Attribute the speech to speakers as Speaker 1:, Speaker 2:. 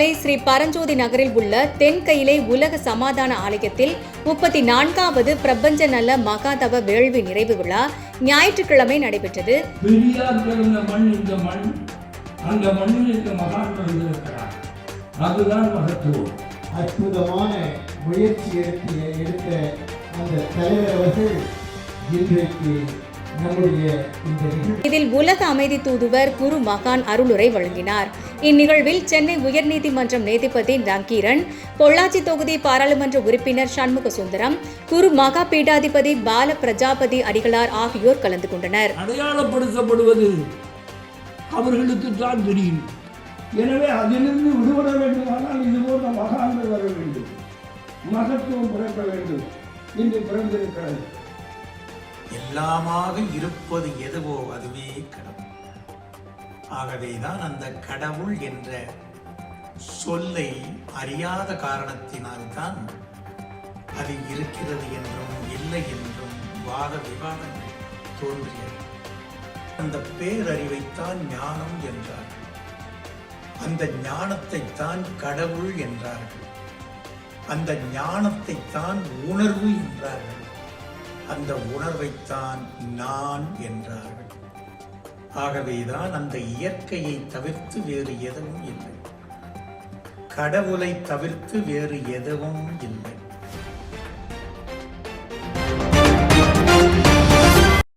Speaker 1: திருவண்ணாமலை ஸ்ரீ பரஞ்சோதி நகரில் உள்ள தென்கையிலை உலக சமாதான ஆலயத்தில் 34வது பிரபஞ்ச நல மகாதவ வேள்வி நிறைவு விழா ஞாயிற்றுக்கிழமை நடைபெற்றது.
Speaker 2: பெரியார் பிறந்த மண் இந்த மண், அந்த மண்ணில் இந்த மகான் பிறந்திருக்கிறார். அதுதான் மகத்துவம்.
Speaker 3: அற்புதமான முயற்சி எடுத்த அந்த தலைவர் அவர்கள் இன்றைக்கு
Speaker 1: இதில் உலக அமைதி தூதுவர் குரு மகான் அருளுரை வழங்கினார். இந்நிகழ்வில் சென்னை உயர்நீதிமன்றம் நீதிபதி நக்கீரன், பொள்ளாச்சி தொகுதி பாராளுமன்ற உறுப்பினர் சண்முக சுந்தரம், குரு மகா பீடாதிபதி பால பிரஜாபதி அடிகளார் ஆகியோர் கலந்து கொண்டனர்.
Speaker 2: அடையாளப்படுத்தப்படுவது அவர்களுக்கு தான் தெரியும். எனவே அதிலிருந்து விடுபட வேண்டுமானால் இதுபோன்ற மகான்கள் வர வேண்டும், மகத்துவம் பிறக்க வேண்டும் என்று பிறந்திருக்கிறது.
Speaker 4: எல்லாமாக இருப்பது எதுவோ அதுவே கடவுள். ஆகவேதான் அந்த கடவுள் என்ற சொல்லை அறியாத காரணத்தினால்தான் அது இருக்கிறது என்றும் இல்லை என்றும் வாத விவாதங்கள் தோன்றியது. அந்த பேரறிவைத்தான் ஞானம் என்றார்கள். அந்த ஞானத்தைத்தான் கடவுள் என்றார்கள். அந்த ஞானத்தைத்தான் உணர்வு என்றார்கள். அந்த உணர்வைத்தான் நான் என்றார்கள். ஆகவேதான் அந்த இயற்கையை தவிர்த்து வேறு எதுவும் இல்லை, கடவுளை தவிர்த்து வேறு எதுவும் இல்லை.